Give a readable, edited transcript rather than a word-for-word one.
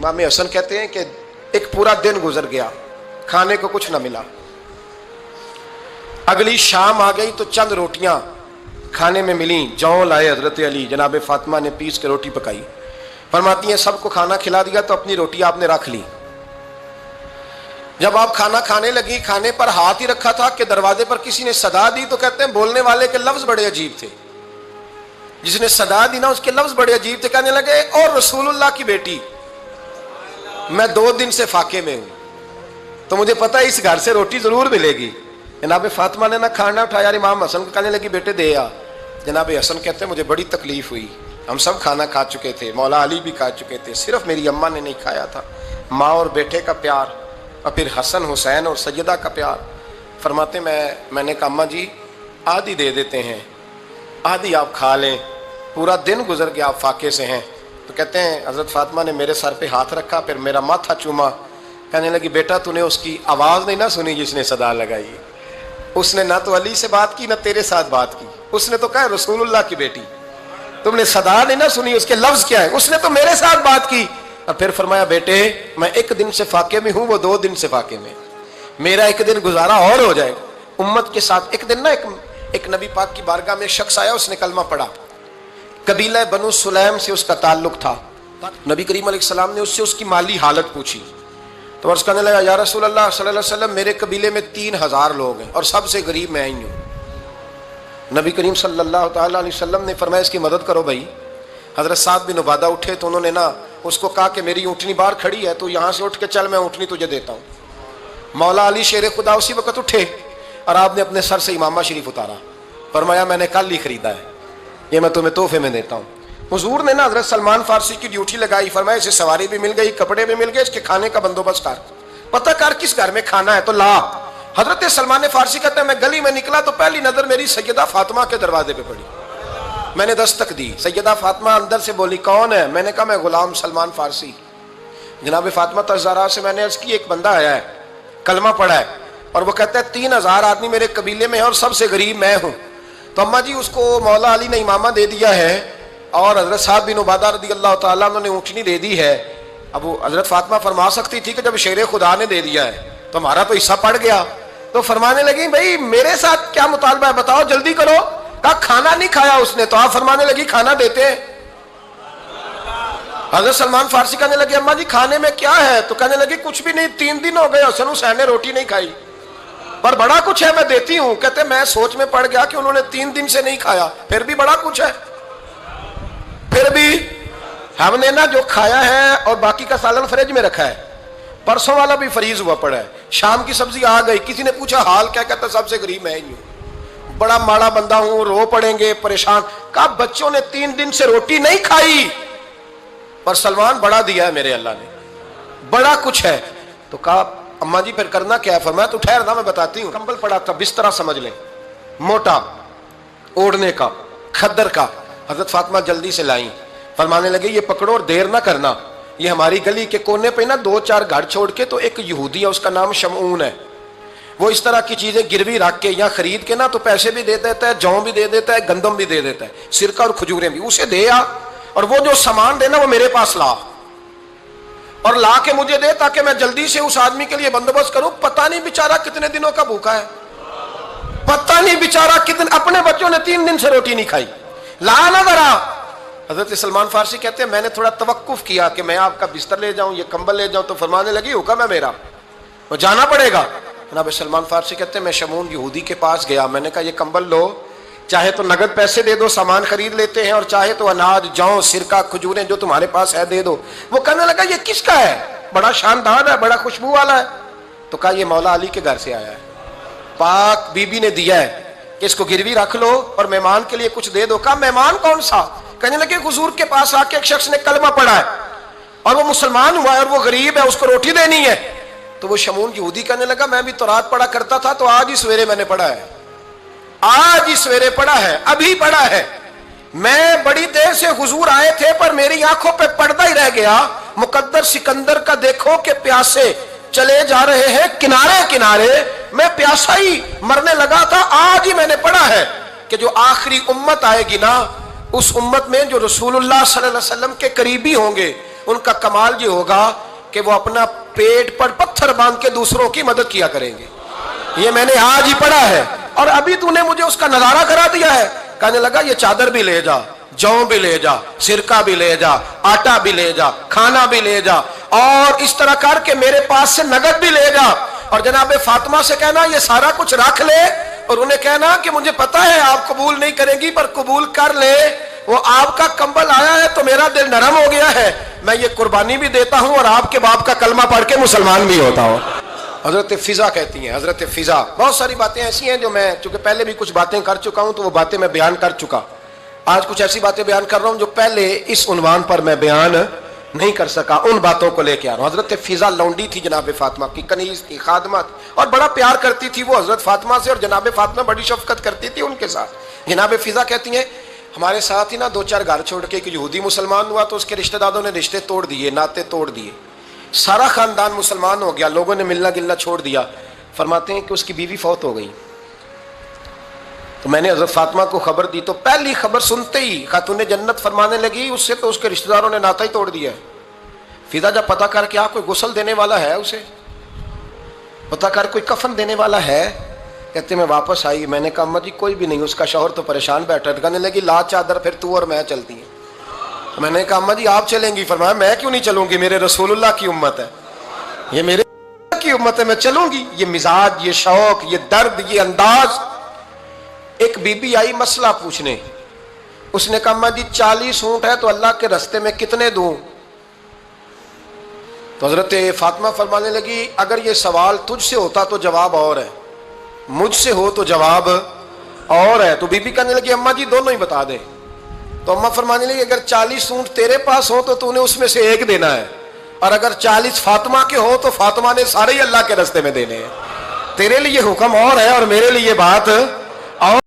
इमाम हसन कहते हैं कि एक पूरा दिन गुजर गया, खाने को कुछ न मिला। अगली शाम आ गई तो चंद रोटियां खाने में मिली, जौ लाए हजरत अली, जनाब फातिमा ने पीस के रोटी पकाई। फरमाती हैं सबको खाना खिला दिया तो अपनी रोटी आपने रख ली। जब आप खाना खाने लगी, खाने पर हाथ ही रखा था कि दरवाजे पर किसी ने सदा दी, तो कहते हैं बोलने वाले के लफ्ज बड़े अजीब थे। जिसने सदा दी ना उसके लफ्ज बड़े अजीब थे। कहने लगे और रसूलुल्लाह की बेटी, मैं 2 दिन से फाके में हूं, तो मुझे पता है इस घर से रोटी जरूर मिलेगी। जनाब फातिमा ने ना खाना उठाया, इमाम हसन को कहने लगी बेटे दे आ। जनाब हसन कहते हैं मुझे बड़ी तकलीफ हुई, हम सब खाना खा चुके थे, मौला अली भी खा चुके थे, सिर्फ मेरी अम्मा ने नहीं खाया था। माँ और बेटे का प्यार, और फिर हसन हुसैन और सैयदा का प्यार। फरमाते मैंने कहा अम्मा जी आधी दे देते हैं, आधी आप खा लें, पूरा दिन गुजर गया आप फाके से हैं। तो कहते हैं हज़रत फातिमा ने मेरे सर पे हाथ रखा, फिर मेरा माथा चूमा। कहने लगी बेटा तूने उसकी आवाज़ नहीं ना सुनी जिसने सदा लगाई, उसने ना तो अली से बात की ना तेरे साथ बात की, उसने तो कहा रसूलुल्लाह की बेटी। तुमने सदा नहीं ना सुनी, उसके लफ्ज क्या है, उसने तो मेरे साथ बात की। और फिर फरमाया बेटे मैं 1 दिन से फाके में हूं, वो 2 दिन से फाके में, मेरा 1 दिन गुजारा और हो जाएगा उम्मत के साथ। एक दिन ना एक नबी पाक की बारगाह में शख्स आया, उसने कलमा पढ़ा, कबीला बनु सुलैम से उसका ताल्लुक था। नबी करीम अलैहिस्सलाम ने उससे उसकी माली हालत पूछी, तो अर्ज़ करने लगा या रसूल अल्लाह सल्लल्लाहु अलैहि वसल्लम मेरे कबीले में 3000 लोग हैं और सबसे गरीब मैं ही हूँ। नबी करीम सल्लल्लाहु अलैहि वसल्लम ने फरमाया इसकी मदद करो भाई। हज़रत साद बिन उबादा उठे तो उन्होंने ना उसको कहा कि मेरी ऊँटनी बाहर खड़ी है, तो यहाँ से उठ के चल, मैं ऊँटनी तुझे देता हूँ। मौला अली शेर खुदा उसी वक्त उठे और आपने अपने सर से इमामा शरीफ उतारा, फरमाया मैंने कल ही खरीदा है, ये मैं तुम्हें तोहफे में देता हूँ। हुजूर ने ना हज़रत सलमान फारसी की ड्यूटी लगाई, फरमाया इसे सवारी भी मिल गई, कपड़े भी मिल गए, इसके खाने का बंदोबस्त कर, पता कर किस घर में खाना है तो ला। हज़रत सलमान फारसी कहते हैं मैं गली में निकला तो पहली नज़र मेरी सैयदा फातिमा के दरवाजे पे पड़ी। मैंने दस्तक दी, सैयदा फातिमा अंदर से बोली कौन है? मैंने कहा मैं गुलाम सलमान फारसी। जनाब फातिमा तज़ारा से मैंने अर्ज़ की एक बंदा आया है, कलमा पढ़ा है, और वो कहता है 3000 आदमी मेरे कबीले में है और सबसे गरीब मैं हूँ। तो अम्मा जी उसको मौला अली ने इमामा दे दिया है और हज़रत साद बिन उबादा रज़ी अल्लाह तआला अन्हु ने ऊँटनी दे दी है। अब वो हज़रत फातिमा फरमा सकती थी कि जब शेर खुदा ने दे दिया है तो हमारा तो हिस्सा पड़ गया। तो फरमाने लगी भाई मेरे साथ क्या मुतालबा है बताओ, जल्दी करो। कहा खाना नहीं खाया उसने, तो आप फरमाने लगी खाना देते हैं। हज़रत सलमान फारसी कहने लगे अम्मा जी खाने में क्या है? तो कहने लगी कुछ भी नहीं, 3 दिन हो गए हसन हुसैन ने रोटी नहीं खाई, पर बड़ा कुछ है मैं देती हूँ। कहते मैं सोच में पड़ गया कि उन्होंने 3 दिन से नहीं खाया, फिर भी बड़ा कुछ है, फिर भी हमने ना जो खाया है और बाकी का सालन फ्रिज में रखा है, परसों वाला भी फ्रीज हुआ पड़ा है, शाम की सब्जी आ गई। किसी ने पूछा हाल क्या? कहता सबसे गरीब मैं ही हूँ, बड़ा माड़ा बंदा हूँ, रो पड़ेंगे परेशान। कहा बच्चों ने 3 दिन से रोटी नहीं खाई, पर सलमान बड़ा दिया है मेरे अल्लाह ने, बड़ा कुछ है। तो कहा अम्मा जी फिर करना क्या है? फरमाया तो ठहर ना मैं बताती हूँ। कंबल पड़ा था, बिस्तरा समझ लें, मोटा ओढ़ने का, खद्दर का। हजरत फातिमा जल्दी से लाई, फरमाने लगे ये पकड़ो और देर ना करना, ये हमारी गली के कोने पे ना 2-4 घर छोड़ के तो एक यहूदी है, उसका नाम शमऊन है, वो इस तरह की चीजें गिरवी रख के या खरीद के ना तो पैसे भी दे देता है, जौ भी दे देता है, गंदम भी दे देता है, सिरका और खजूरें भी, उसे दे आ, और वो जो सामान देना वो मेरे पास ला, और ला के मुझे दे ताकि मैं जल्दी से उस आदमी के लिए बंदोबस्त करूं। पता नहीं बेचारा कितने दिनों का भूखा है, पता नहीं बेचारा कितने, अपने बच्चों ने 3 दिन से रोटी नहीं खाई, ला ना जरा। हजरत सलमान फारसी कहते हैं मैंने थोड़ा तवक्कुफ किया कि मैं आपका बिस्तर ले जाऊं, ये कंबल ले जाऊं, तो फरमाने लगी हुक्म है मेरा, वो जाना पड़ेगा। जनाब सलमान फारसी कहते हैं मैं शमून यहूदी के पास गया, मैंने कहा ये कंबल लो, चाहे तो नगद पैसे दे दो, सामान खरीद लेते हैं, और चाहे तो अनाज, जौ, सिरका, खजूरें जो तुम्हारे पास है दे दो। वो कहने लगा ये किसका है? बड़ा शानदार है, बड़ा खुशबू वाला है। तो कहा ये मौला अली के घर से आया है, पाक बीबी ने दिया है कि इसको गिरवी रख लो और मेहमान के लिए कुछ दे दो। कहा मेहमान कौन सा? कहने लगे हुजूर के पास आके एक शख्स ने कलमा पढ़ा है और वो मुसलमान हुआ है और वो गरीब है, उसको रोटी देनी है। तो वो शमून यहूदी कहने लगा मैं भी तो रात पढ़ा करता था, तो आज ही सवेरे मैंने पढ़ा है, आज ही सवेरे पढ़ा है, अभी पढ़ा है। मैं बड़ी देर से हुजूर आए थे पर मेरी आंखों पे पर्दा ही रह गया, मुकद्दर सिकंदर का देखो कि प्यासे चले जा रहे हैं किनारे किनारे, मैं प्यासा ही मरने लगा था। आज ही मैंने पढ़ा है कि जो आखिरी उम्मत आएगी ना, उस उम्मत में जो रसूलुल्लाह सल्लल्लाहु अलैहि वसल्लम के करीबी होंगे ان کا کمال یہ ہوگا کہ وہ اپنا پیٹ پر پتھر باندھ کے دوسروں کی مدد کیا کریں گے. یہ میں نے آج ہی پڑھا ہے اور ابھی تو نے مجھے اس کا نظارہ کرا دیا ہے. کہنے لگا یہ چادر بھی لے جا, جو بھی لے جا, سرکہ بھی لے جا, آٹا بھی لے جا, کھانا بھی لے جا, اور اس طرح کر کے میرے پاس سے نقد بھی لے جا, اور جناب فاطمہ سے کہنا یہ سارا کچھ رکھ لے, اور انہیں کہنا کہ مجھے پتا ہے آپ قبول نہیں کریں گی پر قبول کر لے, وہ آپ کا کمبل آیا ہے تو میرا دل نرم ہو گیا ہے, میں یہ قربانی بھی دیتا ہوں اور آپ کے باپ کا کلمہ پڑھ کے مسلمان بھی ہوتا ہوں. حضرت فضا کہتی ہیں, حضرت فضا. بہت ساری باتیں ایسی ہیں جو میں چونکہ پہلے بھی کچھ باتیں کر چکا ہوں تو وہ باتیں میں بیان کر چکا. آج کچھ ایسی باتیں بیان کر رہا ہوں جو پہلے اس عنوان پر میں بیان نہیں کر سکا, ان باتوں کو لے کے آ رہا ہوں. حضرت فضا لونڈی تھی جناب فاطمہ کی, کنیز تھی, خادمہ تھی, اور بڑا پیار کرتی تھی وہ حضرت فاطمہ سے, اور جناب فاطمہ بڑی شفقت کرتی تھی ان کے ساتھ. جناب فضا کہتی ہیں ہمارے ساتھ ہی نا 2-4 گھر چھوڑ کے ایک یہودی مسلمان ہوا تو اس کے رشتہ داروں نے رشتے توڑ دیے, ناطے توڑ دیے, سارا خاندان مسلمان ہو گیا, لوگوں نے ملنا گلنا چھوڑ دیا. فرماتے ہیں کہ اس کی بیوی فوت ہو گئی. تو میں نے حضرت فاطمہ کو خبر دی تو پہلی خبر سنتے ہی خاتون جنت فرمانے لگی اس سے تو اس کے رشتہ داروں نے ناطا ہی توڑ دیا ہے. فضا جب پتہ کر کے کوئی غسل دینے والا ہے, اسے پتہ کر کوئی کفن دینے والا ہے, کہتے میں واپس آئی. میں نے کہا اماں جی کوئی بھی نہیں, اس کا شوہر تو پریشان بیٹھا. کہنے لگی لا چادر پھر تو اور میں چلتی ہیں. میں نے کہا اماں جی آپ چلیں گی؟ فرمایا میں کیوں نہیں چلوں گی, میرے رسول اللہ کی امت ہے, یہ میرے کی امت ہے, میں چلوں گی. یہ مزاج, یہ شوق, یہ درد, یہ انداز. ایک بی بی آئی مسئلہ پوچھنے, اس نے کہا اماں جی 40 اونٹ ہے تو اللہ کے راستے میں کتنے دوں؟ تو حضرت فاطمہ فرمانے لگی اگر یہ سوال تجھ سے ہوتا تو جواب اور ہے, مجھ سے ہو تو جواب اور ہے. تو بی بی کہنے لگی اماں جی دونوں ہی بتا دیں. تو اماں فرمانے لگی اگر 40 اونٹ تیرے پاس ہو تو تو نے اس میں سے ایک دینا ہے, اور اگر 40 فاطمہ کے ہو تو فاطمہ نے سارے ہی اللہ کے راستے میں دینے ہیں. تیرے لیے حکم اور ہے اور میرے لیے بات اور